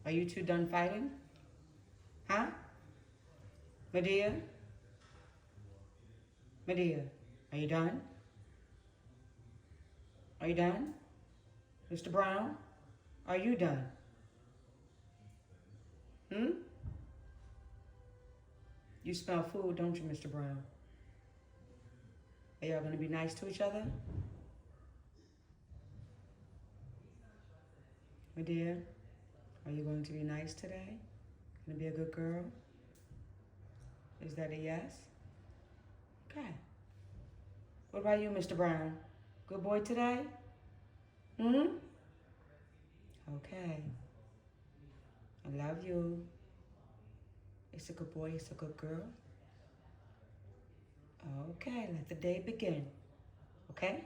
Are you two done fighting? Huh? Madea? Madea, are you done? Are you done? Mr. Brown, are you done? Hmm? You smell food, don't you, Mr. Brown? Are y'all gonna be nice to each other? Madea, are you going to be nice today? Gonna be a good girl? Is that a yes? Okay. What about you, Mr. Brown? Good boy today? Hmm? Okay. I love you. It's a good boy, it's a good girl. Okay, let the day begin. Okay?